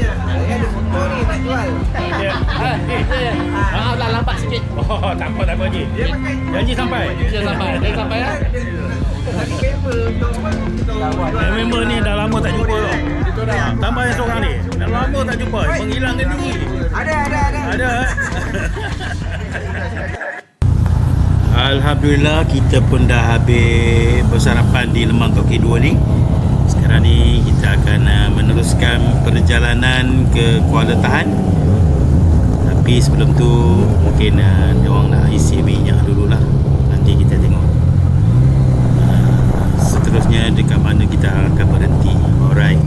Ada motor ni nak jual. Maaf lah lambat sikit. Oh, tak apa Haji. Dia pakai Janji sampai. Dia sampai ya. tadi member untuk apa? Untuk Member ni dah lama tak jumpa tau. Tambah yang seorang ni. Dah lama tak jumpa. Menghilangkan diri. Ada. Alhamdulillah kita pun dah habis bersarapan di Lemang Toki 2 ni. Sekarang ni kita akan meneruskan perjalanan ke Kuala Tahan. Tapi sebelum tu mungkin diorang nak isi minyak dululah. Nanti kita tengok seterusnya dekat mana kita akan berhenti. Alright.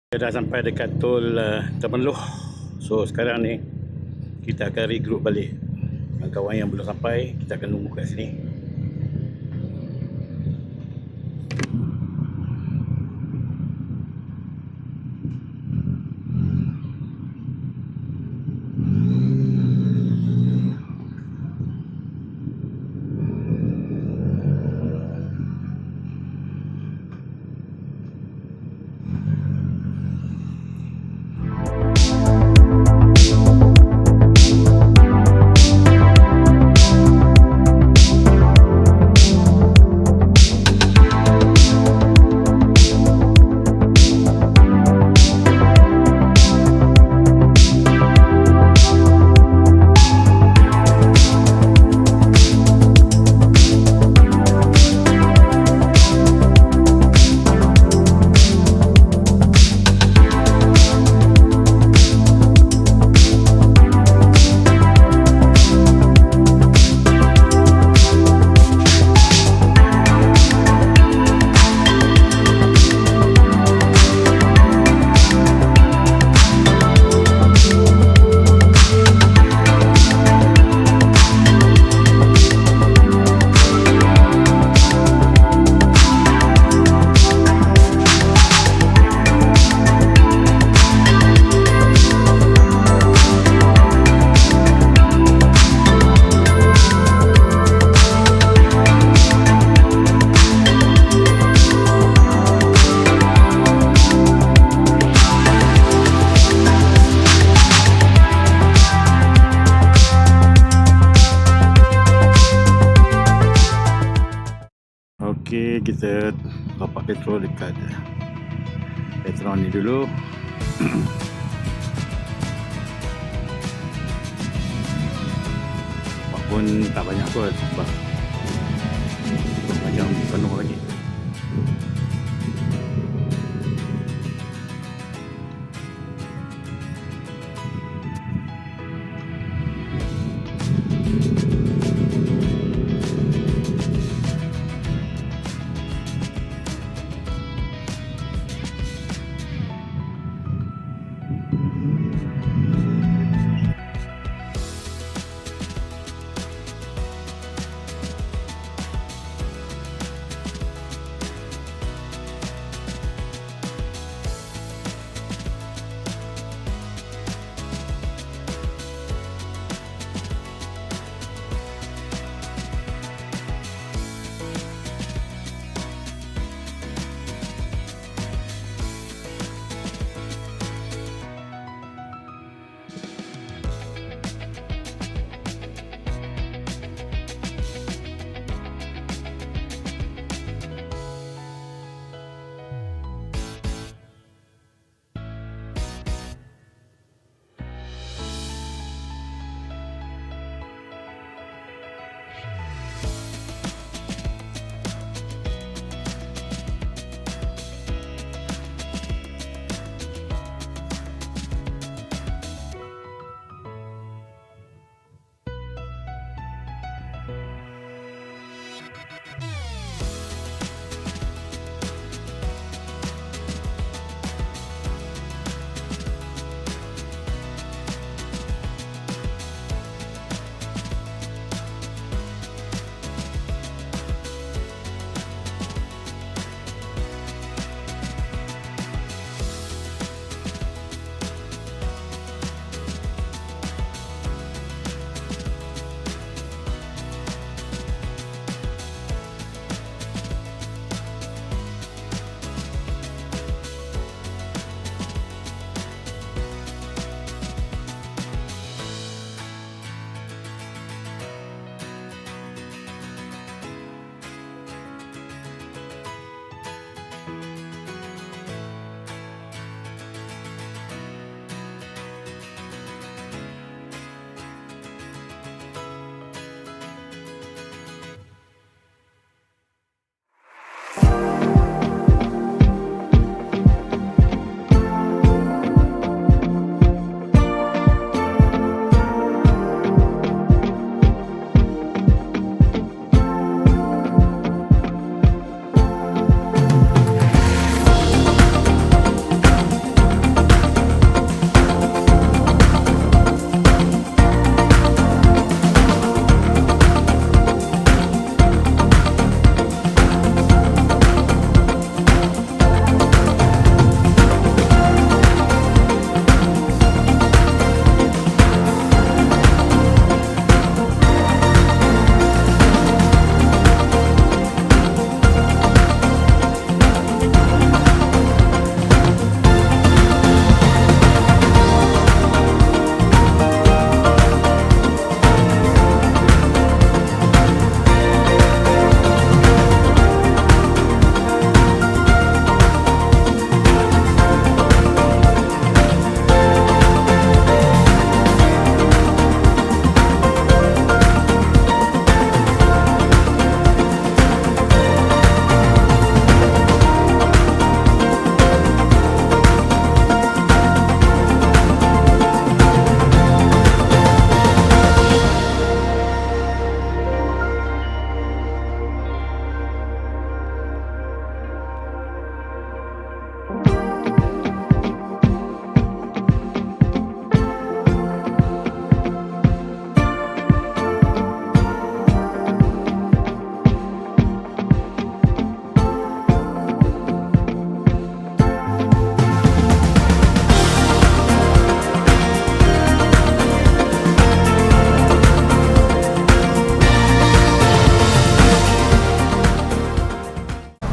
Kita dah sampai dekat tol Temerloh. So sekarang ni kita akan regroup balik. Kawan yang belum sampai, kita akan tunggu kat sini. Okey, kita dapat petrol dekat Petron ni dulu. Walaupun tak banyak kot sebab macam penuh lagi.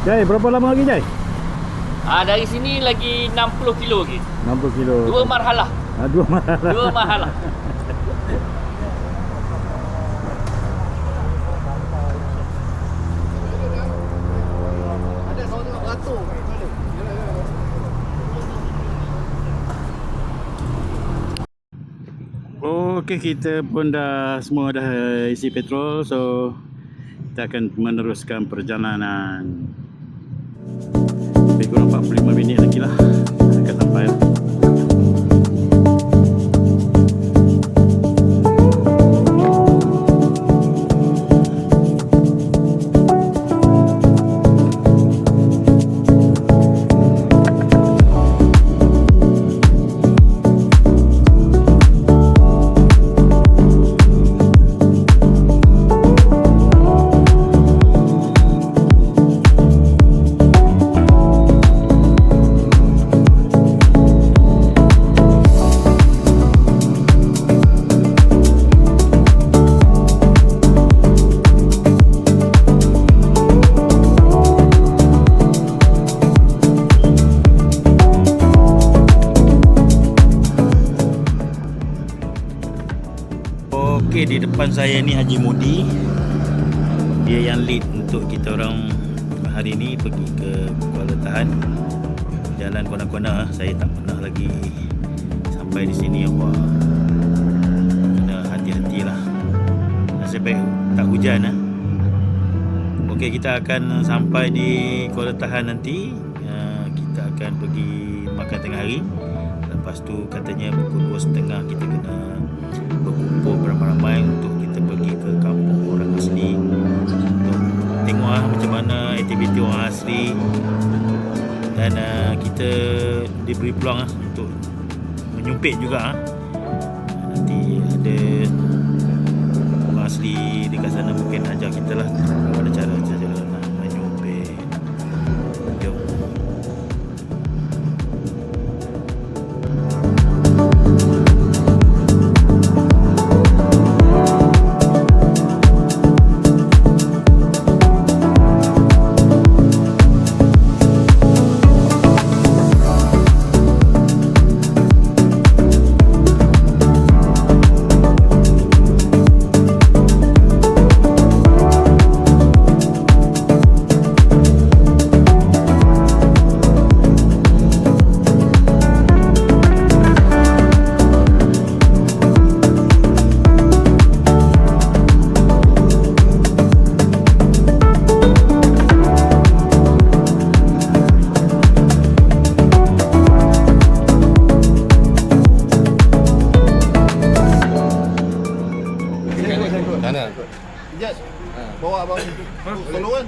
Jai, berapa lama lagi Jai? Dari sini lagi 60 kilo lagi. 60 kilo. 2 marhalah. 2 marhalah. 2 marhalah. Okey, kita pun semua dah isi petrol, so kita akan meneruskan perjalanan. Lebih kurang 45 minit lagi lah akan sampai. Okey, di depan saya ni Haji Mudi. Dia yang lead untuk kita orang hari ni pergi ke Kuala Tahan. Jalan kona-kona, saya tak pernah lagi sampai di sini. Wah, kena hati-hatilah. Nasib baik tak hujan lah. Okey, kita akan sampai di Kuala Tahan nanti. Kita akan pergi makan tengah hari. Lepas tu katanya pukul 2.30 kita kena berkumpul beramai-ramai untuk kita pergi ke kampung orang asli untuk tengok macam mana aktiviti orang asli, dan kita diberi peluang untuk menyumpit juga. Nanti ada orang asli dekat sana mungkin ajar kita lah ada cara nak menyumpit. Jom. Bawa abang follow kan?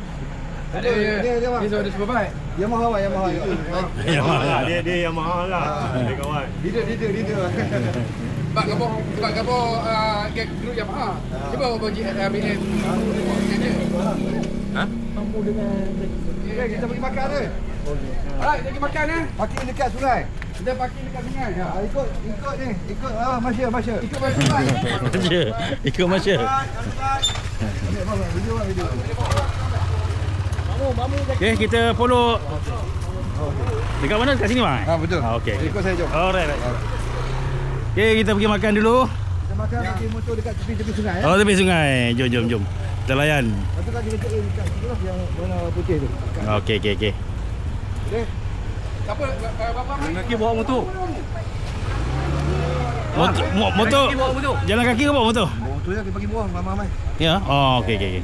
Ada bang. Ni ada superbike. Yamaha bang, Yamaha itu. Yamaha. Dia Yamaha lah. Dia kawan. Dia. Sebab kamu geng grup Yamaha. Cuba abang BM. Ha? Mampu dengan kita pergi makan tu. Alright, kita pergi makan eh. Parking dekat sungai. Kita parking dekat sungai. Ya. Ikut ni. Ikut Masya. Ikut Masya. Ikut Masya. Video. Okey, kita follow. Dekat mana? Dekat sini bang? Betul. Okey. Ikut saya jom. Alright. Okey, kita pergi makan dulu. Kita makan parking motor dekat tepi sungai. Oh, tepi sungai. Jom. Kita layan. Lepas tu kaki dekat situ lah yang warna putih tu. Okey. Okey. Apa bapa Kaki bawa motor. Motor. Jalan kaki ke bawa motor? Bawa motor je bagi buang ramai-ramai. Ya. Oh, okey.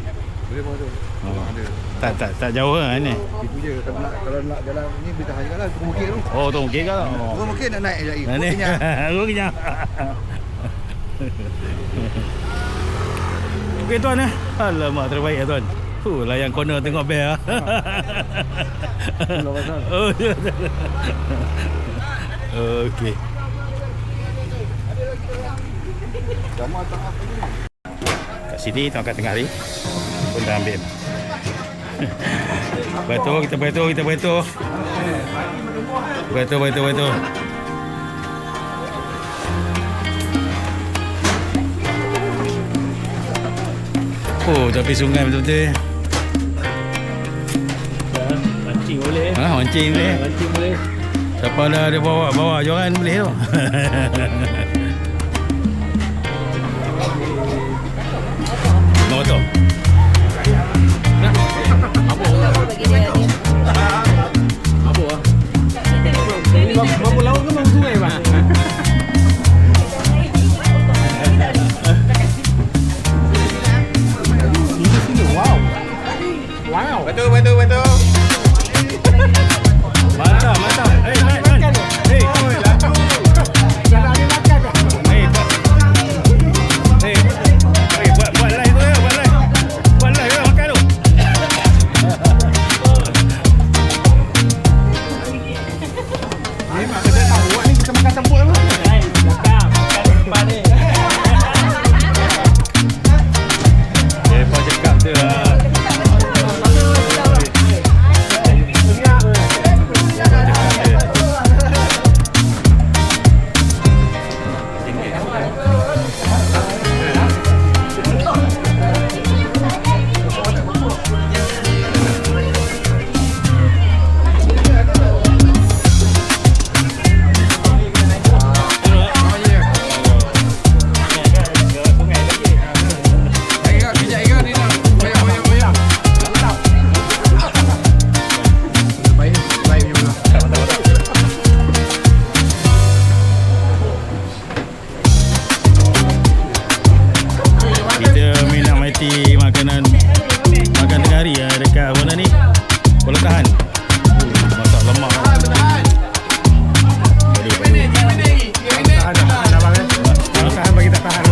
Boleh bawa tu. Ada. Tak jauh kan ni. Itu je kalau nak jalan ni bertahan jugalah Tukang Bukit tu. Oh, tu okey ke? Tukang Bukit nak naik lagi. Ni. Aku kenyang. Okey tuan eh. Alamak, terbaik ya tuan. Layan corner tengok bear. Oh. Okey. Kat sini tengah tengah ni pun dah ambil. Betul. Oh, tapi sungai betul-betul. Mancing boleh. Mancing boleh. Mancing boleh. Siapa ada bawa joran boleh tu. Nombor tu. Berapa laut ke bang sungai bang? Wow. Betul. Mantap. Man. Buat live tu ya, buat live. Buat live ya makan tu. Ni mak kata tahu ni kita makan semput apa? Depa cakap tu lah. Makan tengah hari dekat mana ni? Kuala Tahan. Masak lemak. Tahan bagi tak tahan.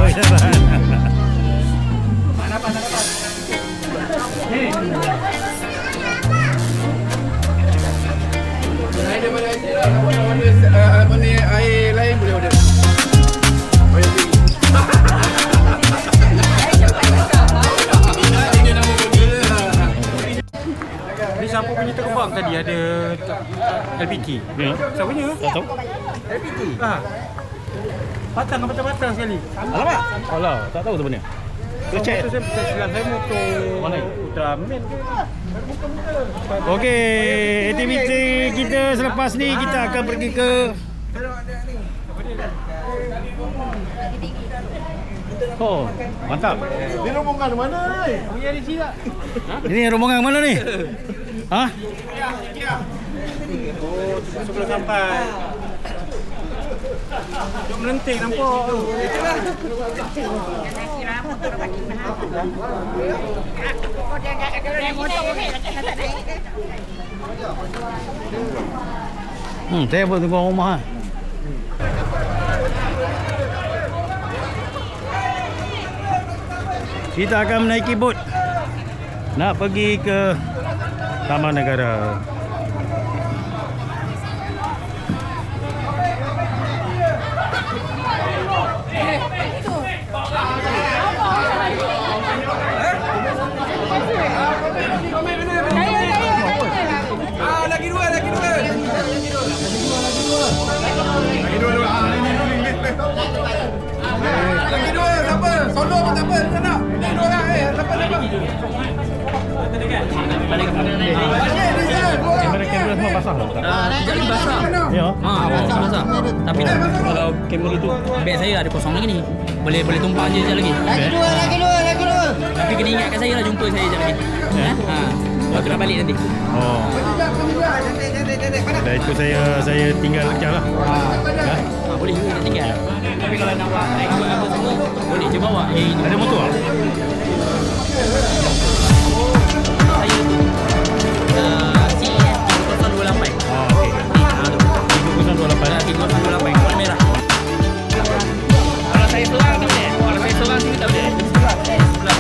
Air lain boleh order. Ni siapa punya terbang tadi ada LPG? Ya. Siapa punya? Tak tahu. LPG? Patang ke patang-patang sekali? Alamak. Alah, tak tahu sebenarnya. Kita check. Saya motor Mana? Ultraman ke? Okey, aktiviti kita selepas ni kita akan pergi ke Oh, mantap. Ni rombongan mana ni? Punya ada sini tak? Ini rombongan mana ni? Ha? Oh, sebelum sampai. Duk melenting nampak tu. Saya buat tunggu rumah. Kita akan menaiki bot nak pergi ke Taman Negara. Lagi dua. Siapa? Solo pun tak apa. Dia nak. Ni dua orang. Siapa? Kamera semua basah tak? Jadi basah. Ya. Basah. Tapi kalau kamera tu beg saya ada kosong lagi ni. Boleh tumpang je sekejap lagi. Lagi dua. Tapi kena ingatkan saya lah, jumpa saya sekejap lagi. Waktu nak balik nanti. Oh. Dah itu saya tinggal kejap lah. Boleh juga nak tinggal. Tapi kalau nak naik buat apa semua, boleh je bawa. Ada motor tak? Saya tu CES 3028. Okey. 3028. 3028 warna merah. Kalau saya seorang ni boleh. Kalau saya seorang sini tak boleh. Sebelah.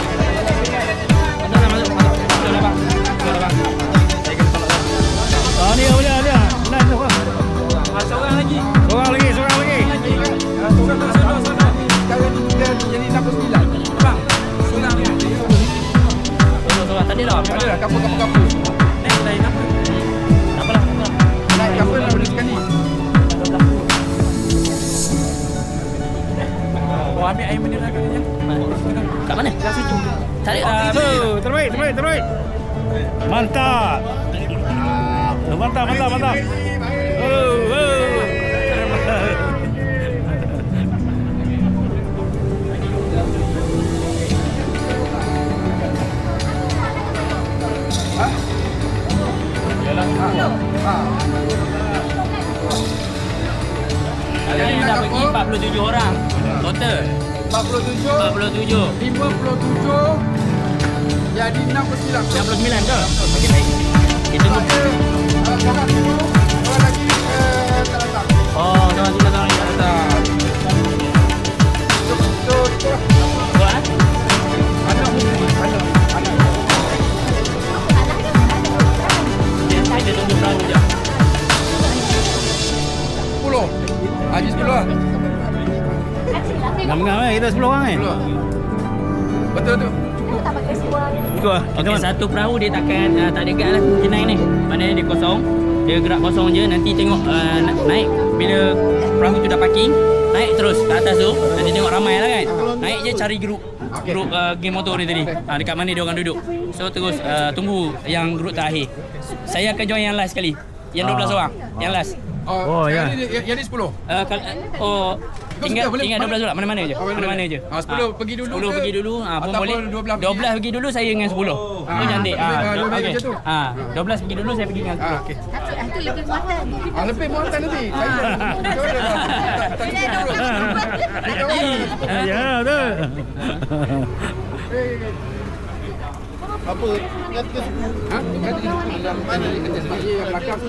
Mana nak masuk? Betul lah bang. Saya kena tolak lah. Ni dia. Nak tu bang. Seorang lagi. Seorang lagi. Jadi 69. Bang. Seorang ni. Seorang tadi dah. Ada kapal. Next lain apa? Tak apalah. Naik kapal lah boleh sekali. Oh, ambil air mineral kat dia. Kat mana? Dah situ. Tarik Terbaik. Mantap. Mantap, mantap, mantap. Oh, oh. Hari ni dah pergi 47 orang total. 47, 47. 57, jadi 69. 69 ke? Okey baik. Kita tunggu. Sekarang dulu, orang lagi tak datang. Oh, orang sudah datang lagi. Betul. Buat? Anak. Kita tunggu perahu je. 10. Haji 10 lah. Ngam-ngam kita 10 orang 10. Betul tu. Ikut lah. Okey, satu perahu dia takkan tak ada gad lah jenai ni. Maknanya dia kosong. Dia gerak kosong je. Nanti tengok naik. Bila perahu tu dah parking, naik terus ke atas tu. Nanti tengok ramai lah kan. Naik je cari grup geng motor ni tadi. Dekat mana dia orang duduk. So terus tunggu yang grup terakhir. Saya akan join yang last sekali. Yang 12 orang. Yang last. Oh, ya. Yang ni 10. Tinggal boleh, 12 orang. Mana-mana je. Mana-mana je. 10 pergi dulu 10 ke? pergi dulu. Pun Ataupun boleh. 12 pergi dulu saya dengan 10. Itu cantik. lebih baik Okey. macam tu. 12 pergi dulu saya pergi dengan 10. Okey. Itu lebih muatan. Lebih muatan nanti. Ya, betul. Apa? Yang 3 suku. Ha? Yang belakang tu.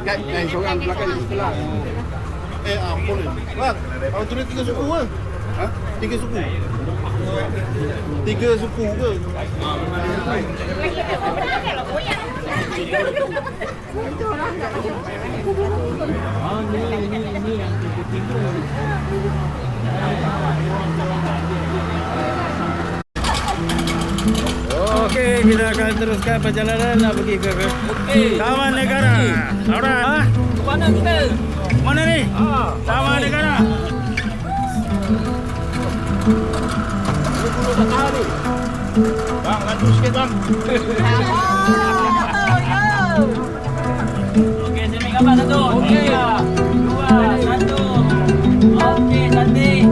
Yang seorang belakang di sebelah. Ampun. Bang, kalau tu 3 suku ke? Ha? 3 suku. 3 suku ke? Okey, kita akan teruskan perjalanan nak pergi ke Taman Negara. Alright. Ha? Mana kita? Mana ni? Taman Negara. Bang, bantu sikit bang. Okey, saya ambil gambar satu. Okey. 2, 1. Okey, cantik.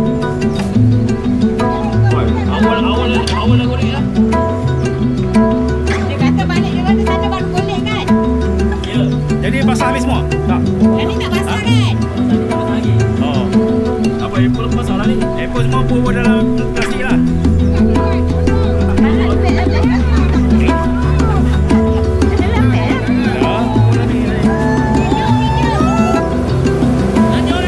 Awal lagu ni lah. Dia kata balik dia kata sana baru golek kan? Ya. Jadi basah habis semua? Tak. Yang ni tak basah kan? Lagi. Oh. Apa Apple lepas salah ni? Apple semua pun dalam plastik lah. Lanjut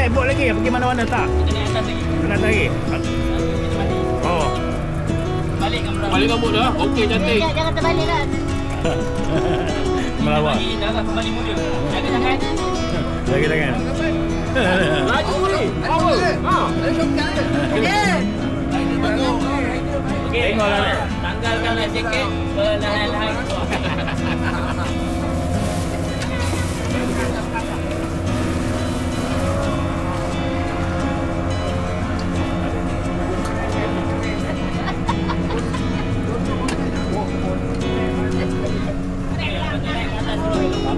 naik bot lagi? Pergi mana-mana tak? Kita naik atas lagi. Nak lagi? Oh. Balik kamu. Balik kamu dah. Okey, cantik. Jangan terbalik lah. Melawak. Bagi darah kembali muda. Jaga tangan. Lagi tangan. Laju ni. Power. Ha. Okey. Tengoklah. Tanggalkanlah jaket perlahan-lahan.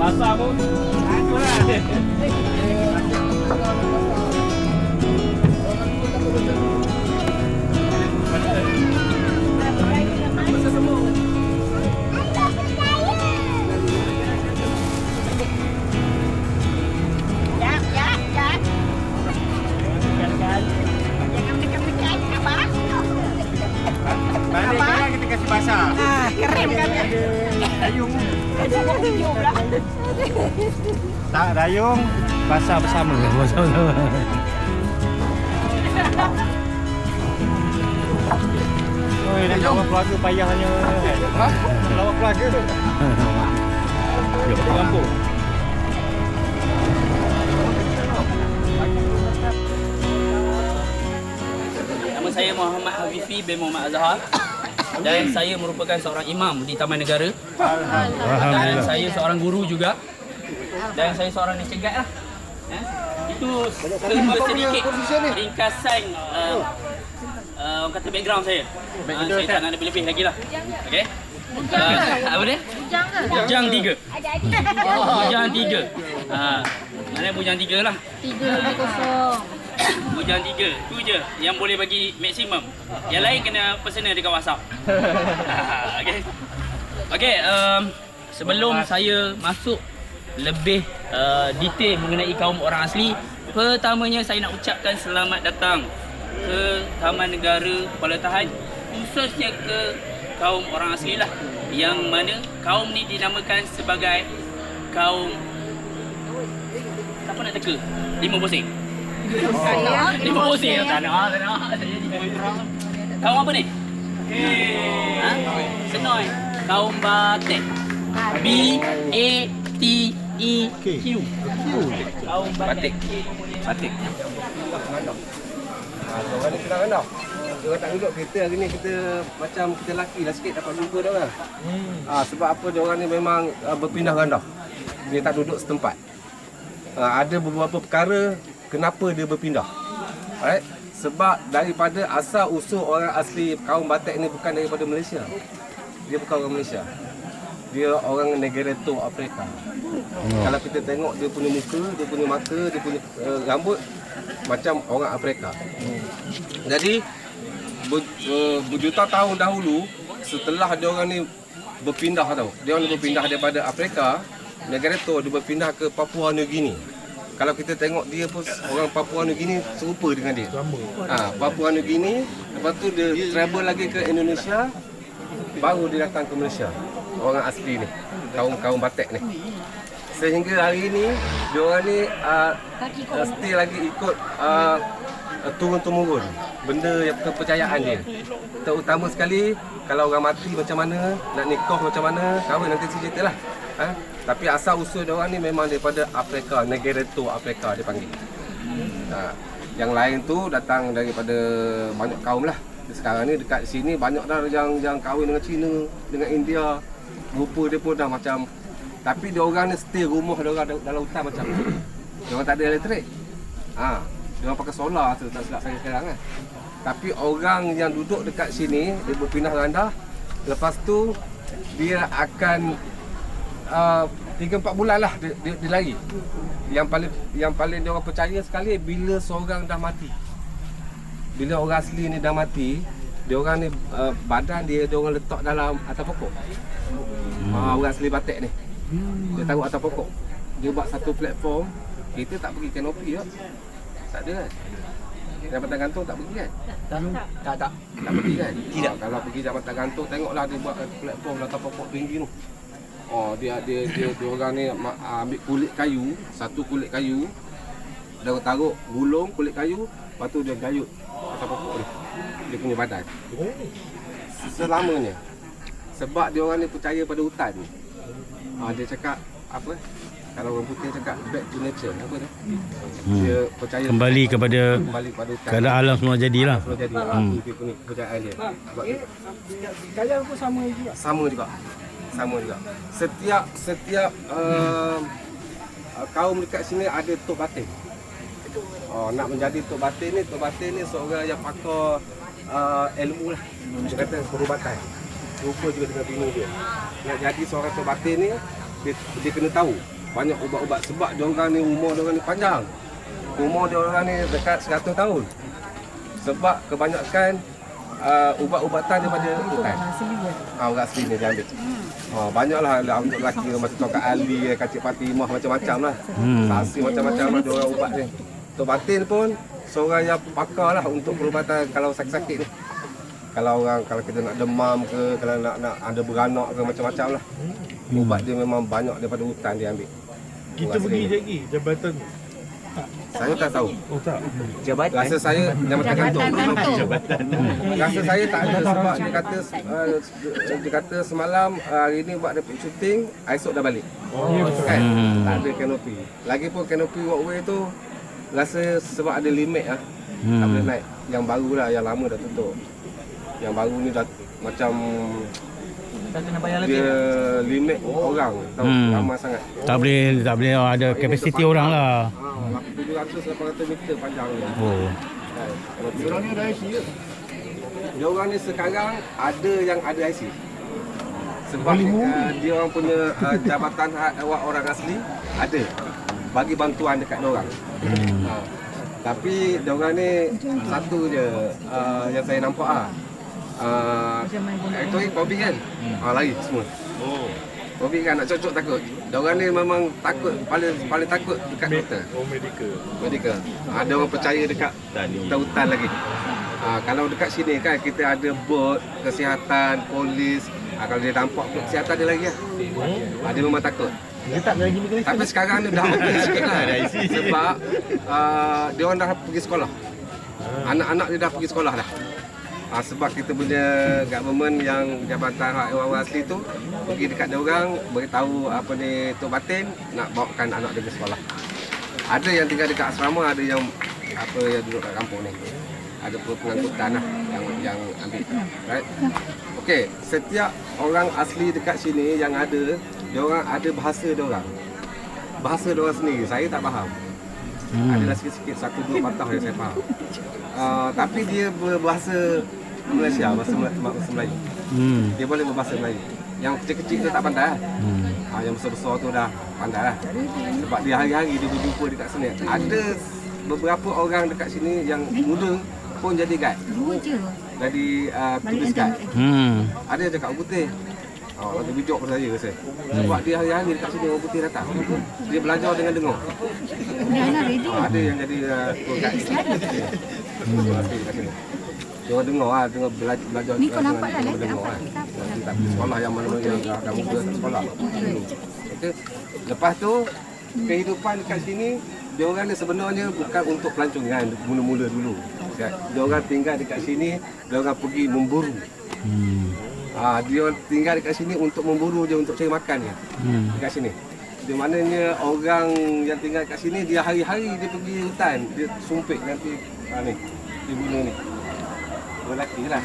Basah pun. Balik kan kita kasih basah. Keren kami. Dayung. Dayung pula. Tak dayung, basah bersama. Oi, nak lawan keluarga payahnya. Ha? Lawan keluarga. Jom ke kampung. Nama saya Muhammad Hafifi bin Muhammad Azhar dan saya merupakan seorang imam di Taman Negara. Dan saya seorang guru juga. Dan saya seorang pencegat lah. Itu sedikit ringkasan orang kata background saya. Saya tak nak lebih-lebih lagi lah. Okey. Apa dia? Bujang ke? Bujang 3. Adik-adik. Bujang 3. Mana bujang 3 lah. 3-0. Bujang 3. Tu je yang boleh bagi maksimum. Yang lain kena personal dekat WhatsApp. Okey. Okey, sebelum saya masuk lebih detail mengenai kaum orang asli, pertamanya saya nak ucapkan selamat datang ke Taman Negara Kuala Tahan, khususnya ke kaum orang asli lah, yang mana kaum ni dinamakan sebagai kaum, siapa nak teka? 5 Bosing. 5 Bosing tak nak. Kaum apa ni? Ha? Senoi. Kaum Batek. B-A-T-E-Q. Kaum Batek. Batik. Orang ni kenal kan dah. Dia tak duduk kereta hari ni, kita macam kita laki lah sikit dapat jumpa dia orang. Sebab apa dia orang ni memang berpindah randah. Dia tak duduk setempat. Ada beberapa perkara kenapa dia berpindah. Alright? Sebab daripada asal usul orang asli kaum Batak ni bukan daripada Malaysia. Dia bukan orang Malaysia. Dia orang negara tu Afrika. Kalau kita tengok dia punya muka, dia punya mata, dia punya rambut macam orang Afrika. Jadi berjuta tahun dahulu setelah dia orang ni berpindah tau. Dia orang ni berpindah daripada Afrika, negara tu dia berpindah ke Papua New Guinea. Kalau kita tengok dia pun orang Papua New Guinea serupa dengan dia. Papua New Guinea, lepas tu dia travel lagi ke Indonesia, baru dia datang ke Malaysia. Orang asli ni, kaum Batak ni. Sehingga hari ni dia orang ni still lagi ikut turun-temurun benda yang kepercayaan dia. Terutama sekali kalau orang mati macam mana, nak nikah macam mana, kahwin nanti ceritalah. Tapi asal usul dia orang ni memang daripada Afrika, negara tu Afrika dia panggil. Yang lain tu datang daripada banyak kaum lah. Sekarang ni dekat sini banyak dah yang kahwin dengan Cina, dengan India. Rupa dia pun dah macam, tapi dia orang ni stay rumah dia orang dalam hutan macam ni. Dia orang tak ada elektrik. Dia orang pakai solar tu, tak silap saya sekarang kan. Tapi orang yang duduk dekat sini, dia berpindah randah. Lepas tu dia akan 3-4 bulan lah dia lari. Yang paling dia orang percaya sekali bila seorang dah mati. Bila orang asli ni dah mati, dia orang ni badan dia orang letak dalam atas pokok. Orang asli Batak ni. Dia taruh atas pokok. Dia buat satu platform. Kita tak pergi kanopi tak? Tak ada kan? Jabatan gantung tak pergi kan? Tak pergi kan? Tidak. Kalau pergi jabatan gantung, tengoklah dia buat platform atas pokok tinggi tu. Dia orang ni ambil kulit kayu, satu kulit kayu. Daun taruk, gulung kulit kayu, lepas tu dia gayut atas pokok dia punya badan. Selamanya. Sebab dia orang ni percaya pada hutan. Dia cakap apa? Kalau orang putih cakap back to nature, apa tu? Dia percaya Kembali kepada hutan. keadaan alam semula jadilah. Semua jadi itu kepercayaan dia. Sebab Kalian pun sama juga. Sama juga. Setiap kaum dekat sini ada Tok Batin. Nak menjadi Tok Batin ni seorang yang pakar ilmu lah. Dia kata perubatan. Rupa juga dengan bini dia. Nak jadi seorang Tok Batin ni, dia kena tahu banyak ubat-ubat sebab dia orang ni umur dia orang ni panjang. Umur dia orang ni dekat 100 tahun. Sebab kebanyakan ubat-ubatan daripada hutan. Orang asli ni dia ambil. Banyaklah untuk lelaki macam Tok Ali, Kacik Fatimah, macam-macam lah. Sasi macam-macam lah dia orang ubat ni. Tok Batin pun seorang yang pakar lah untuk perubatan kalau sakit-sakit ni. Kalau kita nak demam ke, kalau nak ada beranak ke, macam-macam lah. Ubat dia memang banyak daripada hutan dia ambil. Kita pergi lagi jabatan. Saya tak tahu. Oh tak. Jabatan. Rasa saya Jabatan Gantung. Rasa saya tak ada sebab dia kata semalam hari ni buat dapat syuting, esok dah balik. Kan? Tak ada kanopi. Lagipun kanopi walkway tu rasa sebab ada limit lah. Tak boleh naik. Yang baru lah, yang lama dah tutup. Yang baru ni dah macam dia limit orang, tahu ramai sangat. Tak boleh ada kapasiti orang lah. 700-800 meter panjang dia. Orang ni ada IC ke? Dia orang ni sekarang ada yang ada IC. Sebab dia orang punya jabatan hak awak orang asli ada bagi bantuan dekat dia orang. Tapi dia orang ni satu je yang saya nampak aktor Bobby kan? Lari semua. Bobby kan nak cocok takut. Dia orang ni memang takut, paling takut dekat doktor. Medical. Ada orang percaya dekat hutan lagi. Kalau dekat sini kan kita ada bot kesihatan, polis. Kalau dia nampak bot kesihatan dia lagi lah. Dia memang takut. Dia tak lagi ni. Tapi sekarang ni dah okey sikit lah. Sebab dia orang dah pergi sekolah. Anak-anak dia dah pergi sekolah dah. Sebab kita punya government yang jabatan hak orang asli tu pergi dekat dia orang beritahu apa ni Tok Batin nak bawakan anak dia ke sekolah. Ada yang tinggal dekat asrama, ada yang duduk kat kampung ni. Ada pengangkutan lah yang ambil. Right? Okey, setiap orang asli dekat sini yang ada, dia orang ada bahasa dia orang. Bahasa dia orang sendiri, saya tak faham. Adalah sikit-sikit 1-2 patah yang saya faham. Tapi dia berbahasa Malaysia, bahasa Melayu. Dia boleh berbahasa Melayu. Yang kecil-kecil tu tak pandai lah. Yang besar-besar tu dah pandai lah. Sebab dia hari-hari dia berjumpa dekat sini. Ada beberapa orang dekat sini yang muda pun jadi guide. Jadi tulis guide. Ada yang cakap orang putih. Orang tu bijak pada saya rasa. Sebab dia hari-hari dekat sini orang putih datang. Dia belajar dengan dengar. Ada yang jadi tour guide. Dekat sini. Dia orang dengar lah, belajar ni kau nampak lah dengar lah. Tak pergi sekolah yang mana yang kamu ke tak sekolah. Okay. Lepas tu kehidupan dekat sini dia orang ni sebenarnya bukan untuk pelancongan mula-mula dulu. Dia orang tinggal dekat sini, dia orang pergi memburu. Dia tinggal dekat sini untuk memburu je, untuk cari makan je. Dekat sini. Di mananya orang yang tinggal dekat sini dia hari-hari dia pergi hutan, dia sumpit nanti ni di bunuh ni. Lelaki lah.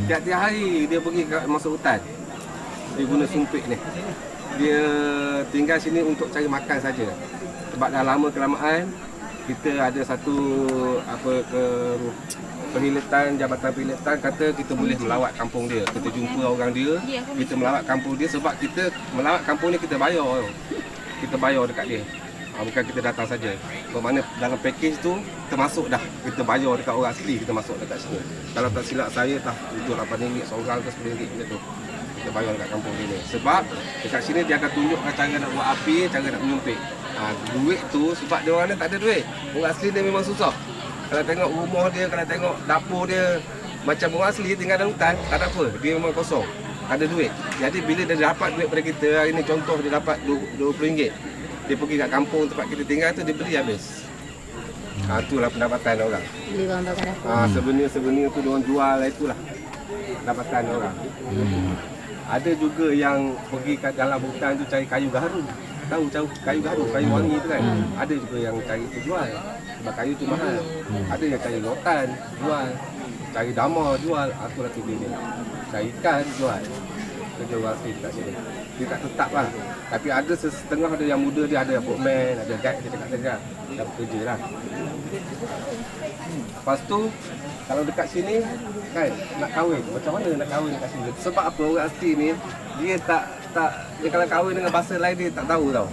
Tiap-tiap hari dia pergi masuk hutan. Dia guna sumpit ni. Dia tinggal sini untuk cari makan saja. Sebab dah lama kelamaan kita ada satu jabatan perkhidmatan kata kita boleh melawat kampung dia. Kita jumpa orang dia, kita melawat kampung dia sebab kita melawat kampung ni kita bayar. Kita bayar dekat dia. Bukan kita datang saja. Bermakna dalam package tu termasuk dah kita bayar dekat orang asli, kita masuk dekat sini. Kalau tak silap saya itu RM8 seorang ke RM10 macam tu. Kita bayar dekat kampung ini. Sebab dekat sini dia akan tunjukkan cara nak buat api, cara nak menyumpit. Duit tu sebab dia orang ni tak ada duit. Orang asli dia memang susah. Kalau tengok rumah dia, kalau tengok dapur dia macam orang asli tinggal dalam hutan, tak ada apa. Dia memang kosong. Tak ada duit. Jadi bila dia dapat duit pada kita, hari ni contoh dia dapat RM20. Dia pergi kat kampung tempat kita tinggal tu dia beli habis. Itulah pendapatan orang. Beli bahan-bahan dapur. Souvenir tu diorang jual, itulah pendapatan orang. Ada juga yang pergi kat dalam hutan tu cari kayu gaharu. Tahu kayu gaharu, kayu wangi tu kan. Ada juga yang cari tu jual. Sebab kayu tu mahal. Ada yang cari rotan jual. Cari damar jual. Itulah tu dia. Cari ikan jual. Kerja orang asli kat sini. Dia tak tetap lah. Tapi ada setengah ada yang muda dia, ada boatman, ada guide, dia cakap saja. Dah bekerja lah. Lepas tu, kalau dekat sini, kan, nak kahwin. Macam mana nak kahwin dekat sini? Sebab apa orang asli ni, dia dia kalau kahwin dengan bahasa lain, dia tak tahu tau.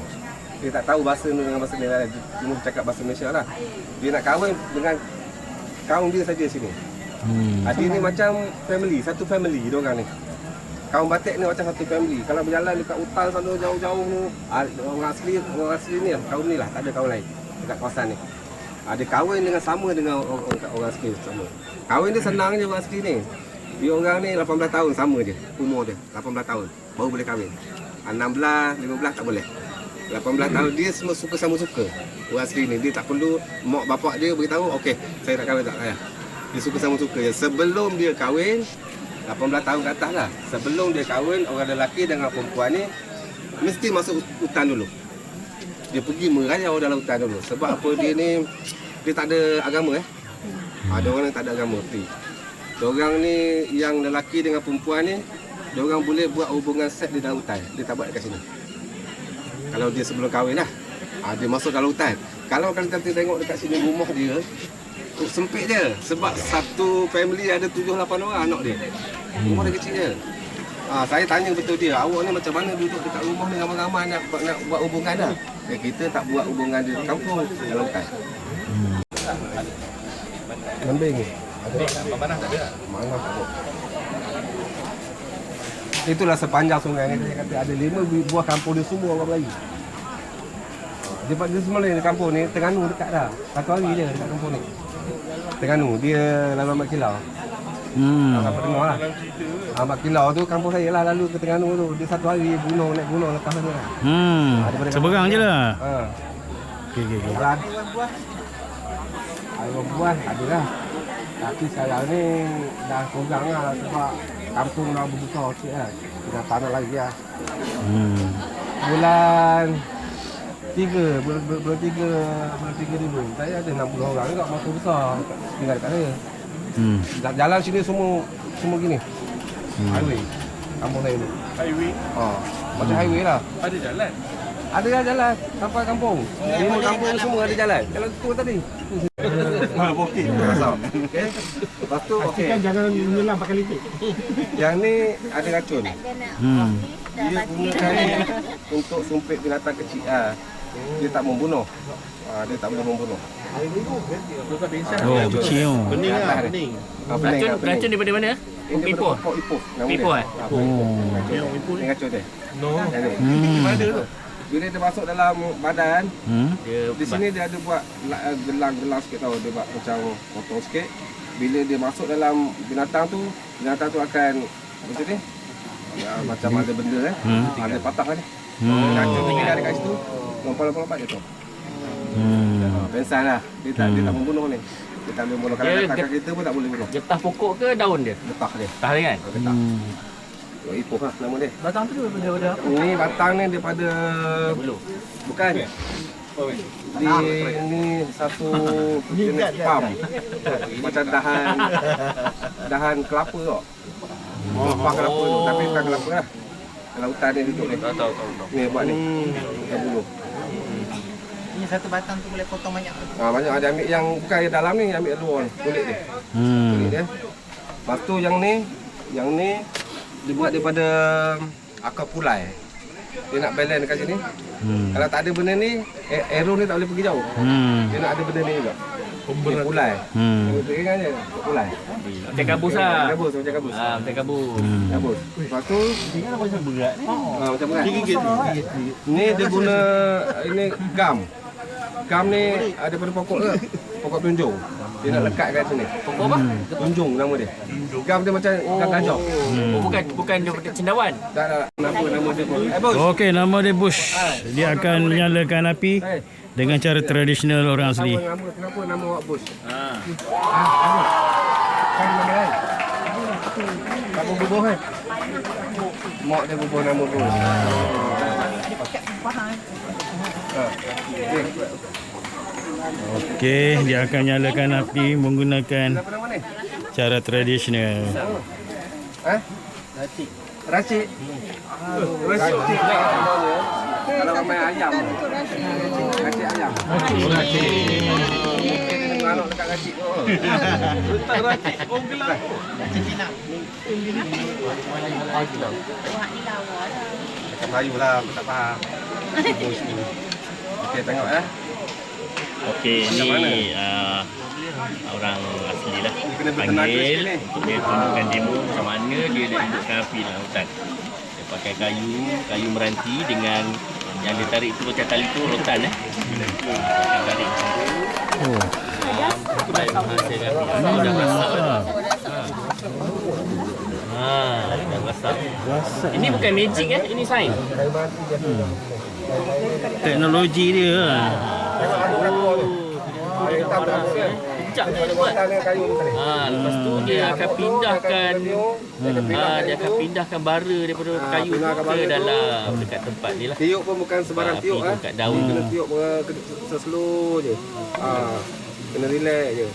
Dia tak tahu bahasa ni dengan bahasa lain. Dia cuma cakap bahasa Malaysia lah. Dia nak kahwin dengan kaum dia saja sini. Dia ni macam family, satu family dia orang ni. Kaum Batik ni macam satu family. Kalau berjalan dekat hutan sana jauh-jauh ni, orang asli ni, kaum ni lah, tak ada kaum lain dekat kawasan ni. Dia kahwin dengan sama dengan orang asli sama. Kahwin dia senang je orang asli ni. Dia orang ni 18 tahun sama je umur dia, 18 tahun baru boleh kahwin. 16, 15 tak boleh. 18 tahun dia semua suka sama suka. Orang asli ni dia tak perlu mak bapak dia beritahu okey saya nak kahwin tak payah. Dia suka sama suka je. Sebelum dia kahwin 18 tahun ke atas lah. Sebelum dia kahwin, orang lelaki dengan perempuan ni mesti masuk hutan dulu. Dia pergi merayau dalam hutan dulu. Sebab apa dia ni, dia tak ada agama Ada orang yang tak ada agama. Diorang ni, yang lelaki dengan perempuan ni, diorang boleh buat hubungan seks di dalam hutan. Dia tak buat dekat sini. Kalau dia sebelum kahwin lah. Dia masuk dalam hutan. Kalau kita tengok dekat sini rumah dia, sempit je. Sebab satu family ada 7-8 orang anak dia. Rumah dia kecil je. Saya tanya betul dia, awak ni macam mana duduk dekat rumah ni ramai-ramai nak buat hubungan dah. Kita tak buat hubungan di kampung, dalam hutan. Lembing ni? Mana tak ada? Mana tak ada. Itulah sepanjang sungai ni, dia kata ada 5 buah kampung dia semua orang Melayu. Dia semua ni kampung ni, Terengganu dekat dah. Satu hari je dekat kampung ni. Terengganu, dia lalu Mak Kilau. Sampai tengok lah. Mak Kilau tu kampung saya lah, lalu ke Terengganu tu. Dia satu hari naik gunung lepas sana lah. Seberang je lah. Okey. Air buah ada lah. Tapi sekarang ni dah kurang lah sebab kampung dah berbuka sikit lah. Dah tanah lagi lah. Bulan 3 dulu. Saya ada 60 orang juga motor besar tinggal dekat saya. Jalan sini semua gini. Highway. Kampung saya ni. Highway. Macam highway lah. Ada jalan. Ada jalan sampai kampung. 5 kampung ni semua ada jalan. Jalan tu tadi. Okey. Okey. Lepas tu okey. Kan jangan menyelam pakai litik. Yang ni ada racun. Dia gunakan untuk sumpit binatang kecil. Dia tak membunuh. Dia tak boleh membunuh. Kecil. Bening lah, bening. Racun daripada mana? Ipoh. Ipoh. Ipoh Ini racun dia. No. Mana tu? Bila dia masuk dalam badan, di sini dia ada buat gelang-gelang sikit tau. Dia buat macam potong sikit. Bila dia masuk dalam binatang tu akan macam ni. Macam ada benda ada patah ni. Racun tinggal dekat situ. Lompat-lompat dia tu. Pensan lah. Dia tak membunuh ni. Dia tak boleh bunuh. Kalau datang kita pun tak boleh bunuh. Getah pokok ke daun dia? Getah dia. Getah dia kan? Getah. Ipoh lah nama dia. Batang tu daripada apa? Ni batang ni daripada Bulu. bukan. Ni satu jenis palm. Macam dahan kelapa tau. Lepas kelapa tu, tapi bukan kelapa lah. Dalam hutan ni duduk ni. Tahu. Ni buat ni. Dia bulu. Ini satu batang tu boleh potong banyak. Banyak ada ambil yang bukan yang dalam ni, ambil luar ni, kulit dia. Kulit dia. Lepas tu yang ni dibuat daripada akar pulai. Dia nak balance dekat sini. Kalau tak ada benda ni, arrow ni tak boleh pergi jauh. Dia nak ada benda ni juga. Dia pulai. Dia ingat je, pulai. Macam gabus lah. Gabus, macam gabus. Macam gabus. Gabus. Lepas tu, Macam berat ni. macam berat. Ni dia guna, ini gam. Gam ni ada pada pokok ke? Pokok tunjung. Dia nak lekat kat sini. Pokok apa? Tunjung nama dia. Gam dia macam gam gajah. Oh, bukan dia cendawan. Tak ada nama dia pun. Bos. Okey, nama dia Bush. Dia akan menyalakan api dengan cara tradisional orang asli. Kenapa nama awak Bos? Kan nama lain. Kamu bubuh kan? Mak dia bubuh nama Bos. Okey, dia akan nyalakan api menggunakan Apa nama ni? cara tradisional. Racik. Racik. Racik. Kalau ramai ayam. Racik ayam. Racik. Anak dekat racik. Letak racik. Oh gelap. Racik Cina. Dekat Melayu lah, aku tak faham. Okey, tengok Okey, ni orang asli lah. Panggil untuk dia tunjukkan demo macam mana dia nak hidupkan api dalam hutan. Dia pakai kayu meranti dengan yang dia tarik tu macam tali tu rotan Dia tarik macam tu. Sampai menghasilkan api. Dah masak dah. Dah masak. Ini bukan magic ini sains. Teknologi dia. Kejap dia buat. Lepas tu dia akan pindahkan bara daripada kayu tu ke dalam dekat tempat ni lah. Tiup pun bukan sebarang tiup dekat daun Kena tiup slow je. Kena relax je.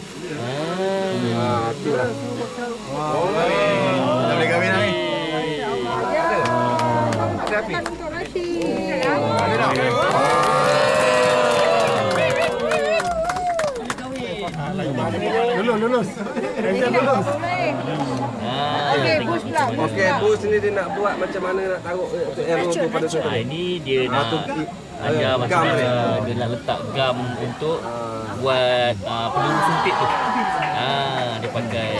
Itulah. Dah boleh kahwin dah ni. Ada api. Lulus. Okey, push pula. Okey, Bos ni dia nak buat macam mana nak taruh arrow tu pada tu. Ini dia nak ajar macam mana dia nak letak gam untuk buat peluru sumpit tu. Dia pakai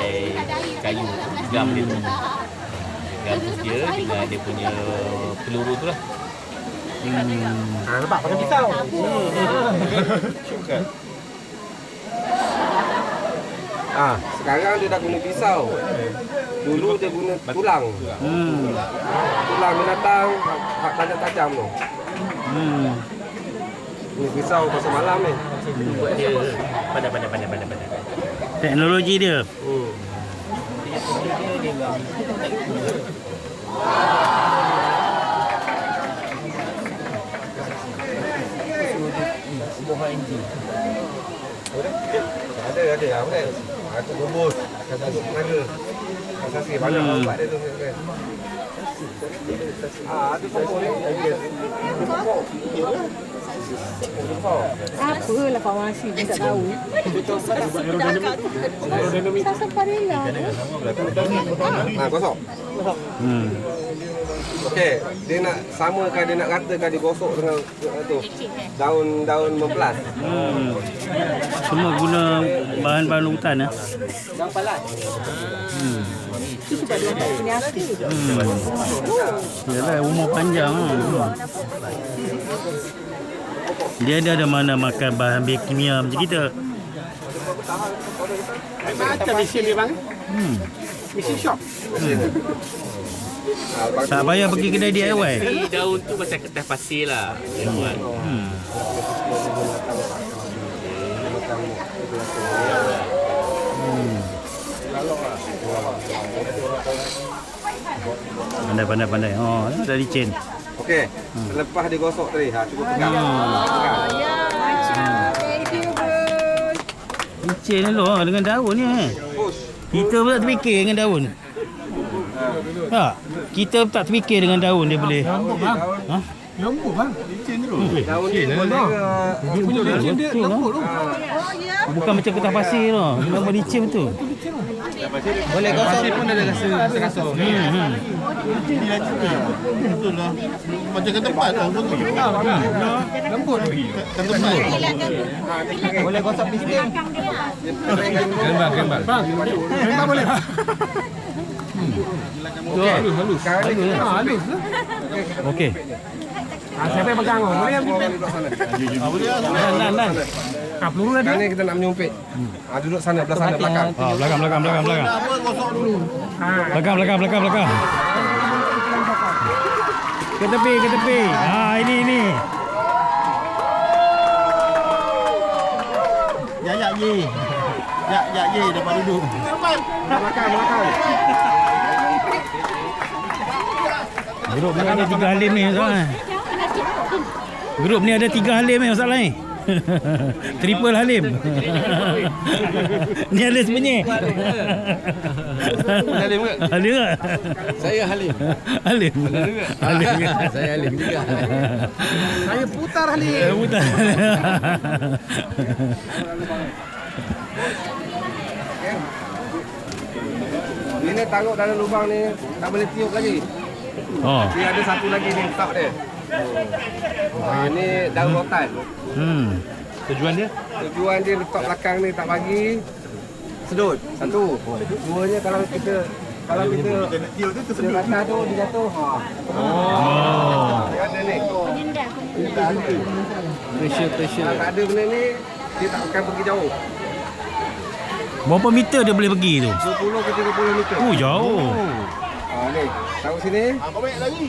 kayu gam dia tu. Gam tu dia dengan dia punya peluru tu lah. Nampak pakai pisau. Syukur. Sekarang dia dah guna pisau. Dulu dia guna tulang. Tulang binatang tajam tu. Guna pisau pasal malam ni. Buat dia pandai. Teknologi dia. Ada. Apa dia? Aku bubus. Kata mana? Asasi banyak buat dia tu kan. Ada pokok ni. Apalah formasi pun tak tahu. Sasa parela. Gosok. Okey, dia nak samakan, dia nak ratakan, dia gosok dengan tu daun memplas. Semua guna bahan-bahan hutan Daun palas. Sebab dia tak punya hati. Yalah, umur panjang Dia ada mana makan bahan kimia macam kita. Macam mesin dia bang. Mesin shop. Tak payah pergi kedai DIY. Daun tu macam kertas pasir lah. Dia buat. Pandai. Dah licin. Okey, selepas dia gosok tadi, cuba pegang. Thank you, Bos. Licin dulu dengan daun ni. Kita pun tak terfikir dengan daun. Kita tak terfikir dengan daun dia boleh. Lembut bang. Licin dulu. Daun ni boleh Dia punya licin dia lembut tu. Bukan macam kertas pasir tu. Dia memang licin betul. Boleh gosok pun ada rasa. Betul lah. Macam kat tempat tu. Lembut. Kat tempat. Boleh gosok pisau. Kembang. Bang boleh. Halus. Halus. Okey. Siapa yang pegang? Boleh yang Boleh. Nan. Peluru dah Sekarang dia. ni kita nak menyumpit. Duduk sana, belah sana, belakang. Belakang. Apa kosong dulu. Belakang. Ke tepi. Ini. Ya ye. Ya ye dapat duduk. Belakang. Grup ni ada 3 halim ni masalah. Grup ni ada 3 halim ni masalah ni. Triple halim. Ni halim sebenarnya. Halim ke? Halim ke? Saya Halim. Halim. Saya Halim juga. Saya putar ni. Putar. Ini tanggup dalam lubang ni tak boleh tiup lagi. Oh. Dia ada satu lagi ni letak dia. Ini daun rotan. Tujuan dia? Tujuan dia letak belakang ni tak bagi sedut. Satu. Duanya kalau kita dia kata tu dia jatuh. Dia ada ni. Pressure. Kalau tak ada benda ni dia tak akan pergi jauh. Berapa meter dia boleh pergi tu? 20 ke 30 meter. Jauh. Ni, tahu sini. Kau baik lagi.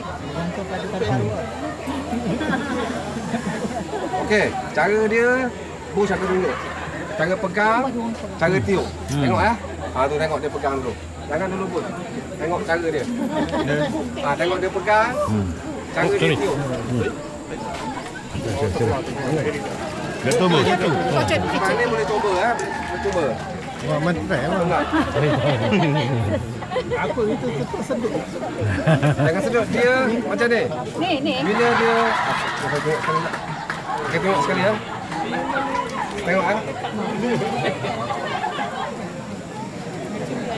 Okey, cara dia push aku tunjuk. Cara pegang, cara tiup. Tengok tu tengok dia pegang dulu. Jangan dulu pun. Tengok cara dia. Tengok dia pegang. Cara dia tiup. Betul bos. Sekarang ni boleh cuba Boleh cuba. Wah, mantap. Apa itu sedut. Jangan sedut dia macam ni. Ni. Bila dia kita tengok sekali Tengok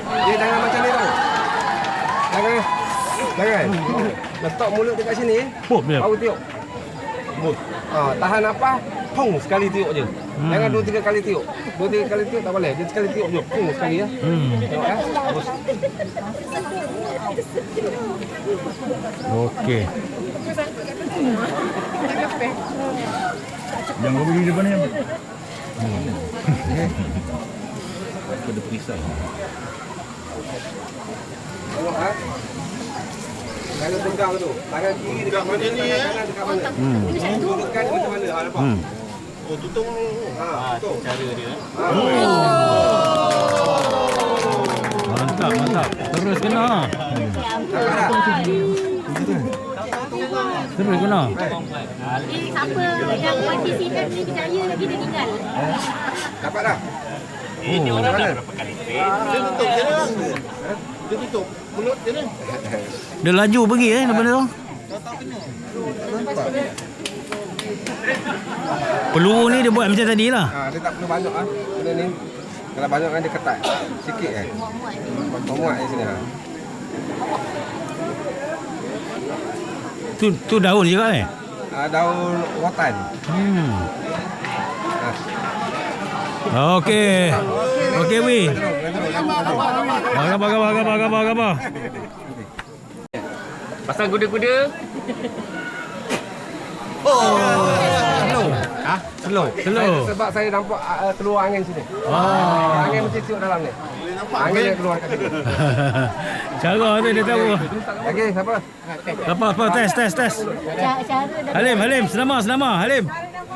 Dia jangan macam ni tau. Jangan. Letak mulut dekat sini. Baru tiup. Tahan nafas. Pung sekali tiup je. Jangan 2-3 kali tiup. 2-3 kali tiup tak boleh. Dia sekali tiup je. Pung sekali Tengok Terus. Okey. Yang kau beri depan ni apa? Kena perisai. Tengok Tangan pegang tu. Tangan kiri dekat mana ni kanan dekat mana. Dudukkan macam mana? Nampak? Tutup. Tutup. Cara dia. Mantap. Terus kena. Terus kena. Siapa yang participant ni berjaya lagi dia tinggal. Dapat dah? Ini orang dah mana? berapa kali train. Dia tutup dia ni. Dia tutup mulut dia ni. Dia laju pergi lepas tu. Peluru ni dia buat macam tadi lah. Dia tak perlu banyak benda ni. Kalau banyak kan dia ketat. Sikit Memuat di sini Tu daun je kan daun rotan. Okey weh. Gambar. Pasang kuda-kuda. Slow. Sebab saya nampak keluar angin sini. Angin mesti tiup dalam ni. Angin yang keluar kat sini. Cara tu dia tahu. Okey, siapa? Apa test. Halim, selama Halim.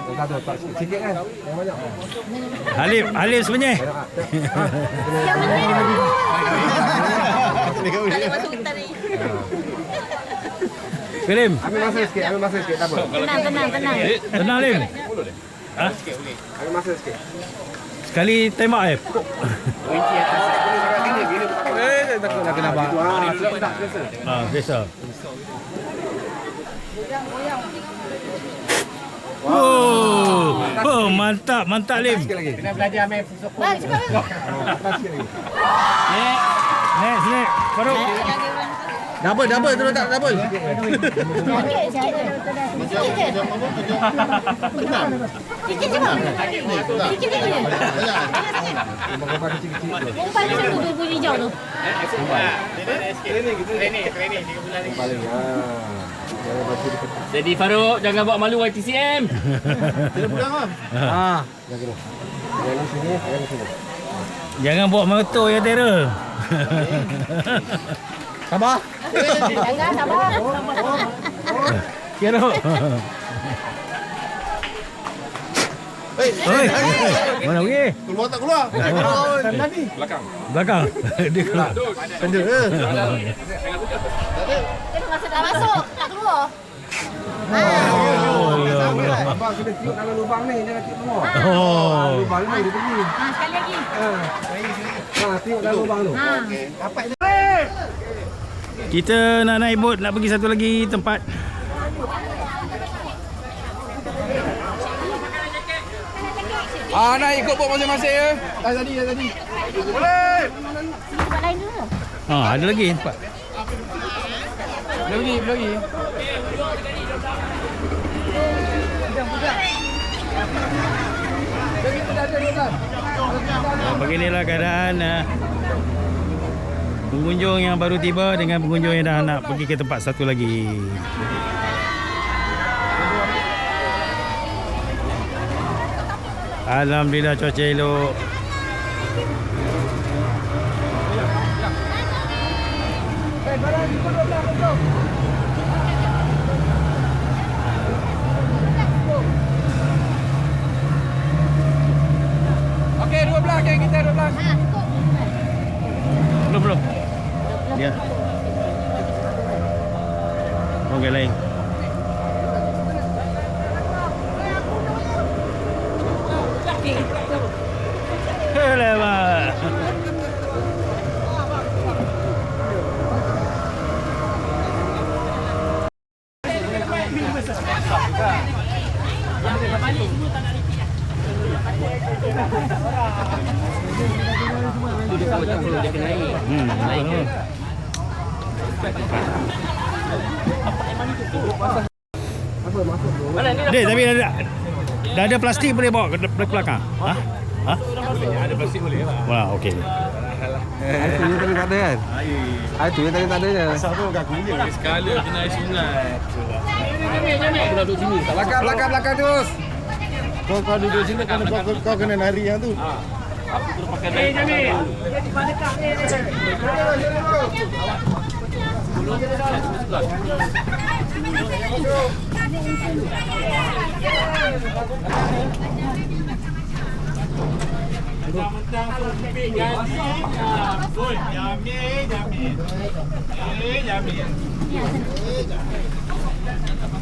Satu, sikit kan? Yang banyak. Halim sebenarnya. Halim. Ambil masa sikit, tak apa. Tenang. Tenang Halim. Ambil masa sikit. Sekali tembak Takut nak kena bak. Tak biasa. Biasa. Oh, mantap Lim. Sikit lagi. Cepat. Next. Faruk. Double tu letak double. Umpan macam tu bunyi hijau tu. Paling. Jadi Farouk, jangan buat malu YTCM. Kita pulang lah. Jangan bawa motor ya Tera. Sabar. Jangan sabar. Kira. Hei, Mana pergi? keluar tak keluar? Belakang. Dia keluar. Tanda. Dah masuk, tak keluar. Oh, ya Allah. Abang kena tiup dalam lubang ni, jangan tiup semua. Oh. Lubang ni dia pergi. Sekali lagi. Tiup dalam lubang tu. Kita nak naik bot, nak pergi satu lagi tempat. Nak ikut bot masing-masing ya. Dah tadi. Boleh. Tempat lain dulu. Ada lagi tempat. Belum lagi. Beginilah keadaan pengunjung yang baru tiba dengan pengunjung yang dah nak pergi ke tempat satu lagi. Alhamdulillah cuaca elok. Okey, 12 geng kita 12. Belum. Dia. Okey lain. Hello. Dek, tapi dah ada plastik boleh bawa ke belakang? Ha? Ada plastik boleh lah. Wah, okey. Itu yang tadi tak ada kan? Itu yang tadi tak ada je. Asal tu kat kulit. Sekala kena air sungai. Belakang terus. Kau duduk sini kan kau kena nari yang tu.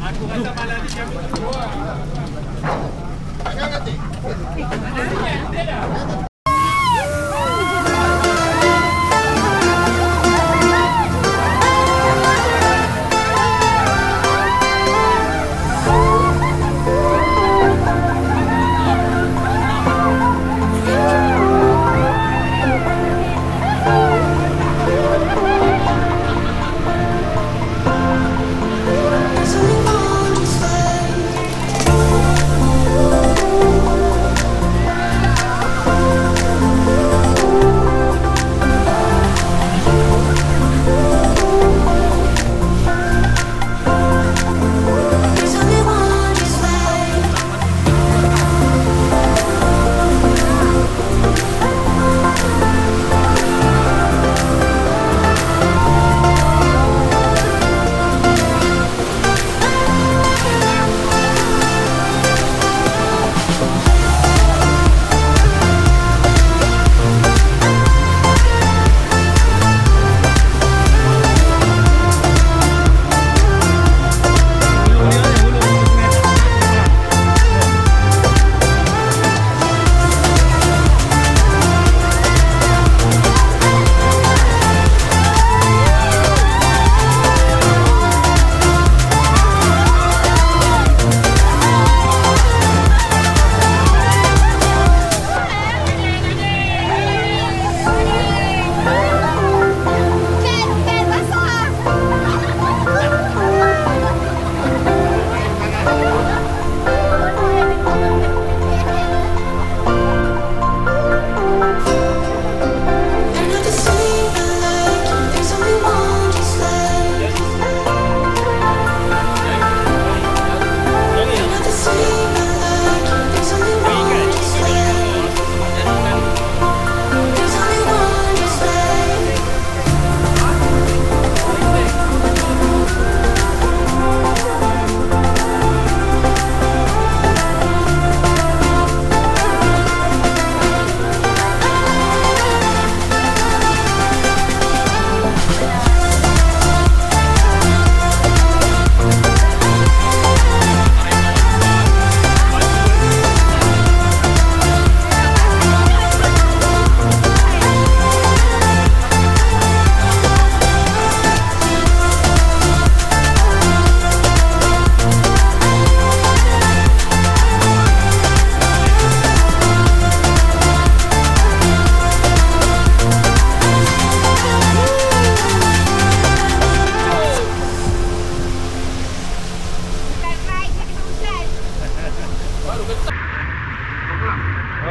Aku rasa malam ni jamin.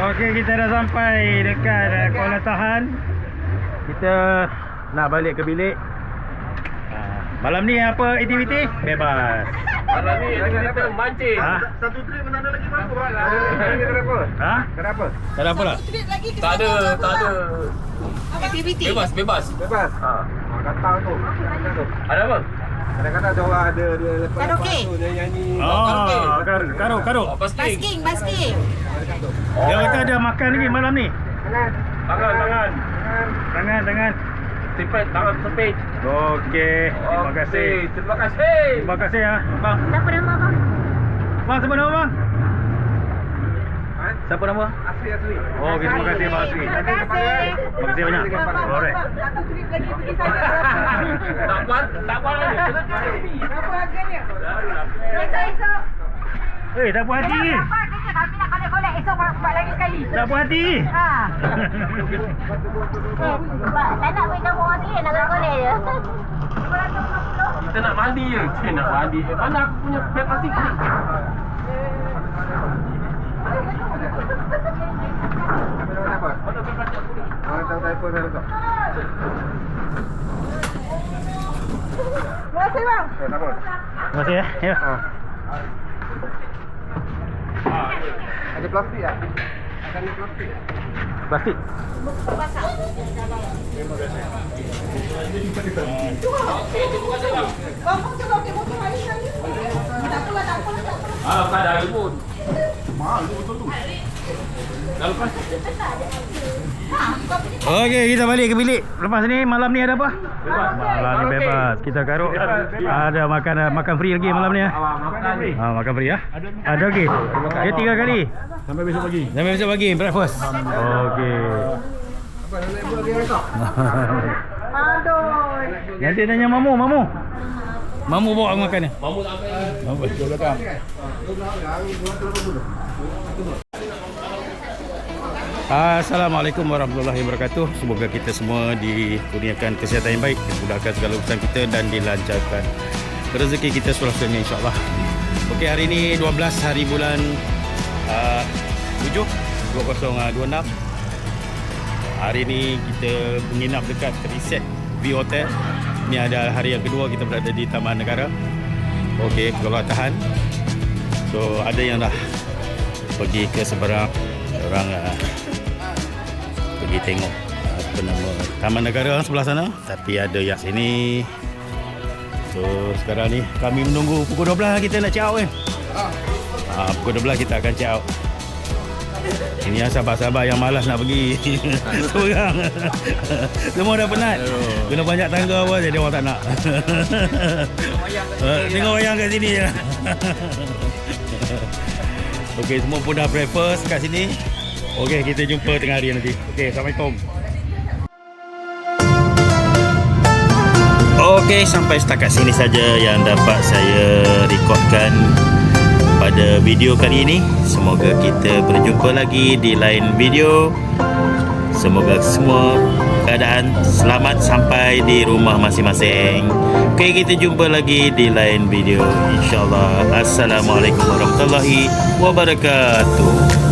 Okey, kita dah sampai dekat Kuala Tahan. Kita nak balik ke bilik. Malam ni apa aktiviti? Bebas. Malam ni kita mancing. Satu trip mana ada lagi baru. Ha? Kenapa? Tak ada apa lah. Tak ada. Aktiviti. Bebas. Bebas. Kata tu. Ada apa? Kadang-kadang ada orang ada dia Karaoke. dia nyanyi. Oh, karo. Basking. Dia kata ada makan lagi malam ni. Tangan. Tangan. Sipit, tangan sipit. Okey, terima kasih. Terima kasih. Terima kasih ya, bang. Siapa nama bang? Bang, siapa nama bang? Siapa nama? Asli. Oh, okay, terima kasih Bang Asri. Terima kasih. Terima kasih banyak. Alright. Satu trip lagi pergi sana. Tak puan lagi. Berapa harganya? Esok. Tak puas hati. Apa kerja kami nak kolek-kolek esok buat lagi sekali. Tak puas hati. Ha. Tak nak bagi kamu orang sikit nak kolek je. Kita nak mandi je. Mana aku punya beg plastik ni? Terima kasih bang. Terima kasih ya. Ya. Ada plastik tak? Ada plastik. Plastik. Tak ada air pun. Mahal betul tu. Dah lepas. Okey, kita balik ke bilik. Lepas ni malam ni ada apa? Malam ni bebas. Kita karuk. Ada makan free lagi malam ni ya. Makan free ya. Ada okey. Dia 3 kali. Sampai besok pagi. Breakfast. Okey. Nanti tanya mamu. Mamu bawa aku makan ni. Mamu tak apa. Mamu di belakang. Assalamualaikum warahmatullahi wabarakatuh. Semoga kita semua dikurniakan kesihatan yang baik, dimudahkan segala urusan kita dan dilancarkan rezeki kita seluruhnya insya-Allah. Okey, hari ini 12 hari bulan 7 2026. Hari ini kita menginap dekat Reset V Hotel. Ini adalah hari yang kedua kita berada di Taman Negara. Okey, Kuala Tahan. So ada yang dah pergi ke seberang, orang pergi tengok apa nama Taman Negara sebelah sana, tapi ada yang sini. So sekarang ni kami menunggu pukul 12 kita nak check out kan. Pukul 12 kita akan check out. Ini yang sahabat-sahabat yang malas nak pergi seorang. Semua dah penat. Kena banyak tangga apa jadi orang tak nak. Tengok wayang kat sini je. Okey, semua pun dah breakfast kat sini. Okey, kita jumpa tengah hari nanti. Okey, Assalamualaikum. Okey, sampai setakat sini saja yang dapat saya rekodkan pada video kali ini. Semoga kita berjumpa lagi di lain video. Semoga semua keadaan selamat sampai di rumah masing-masing. Okey, kita jumpa lagi di lain video insya-Allah. Assalamualaikum warahmatullahi wabarakatuh.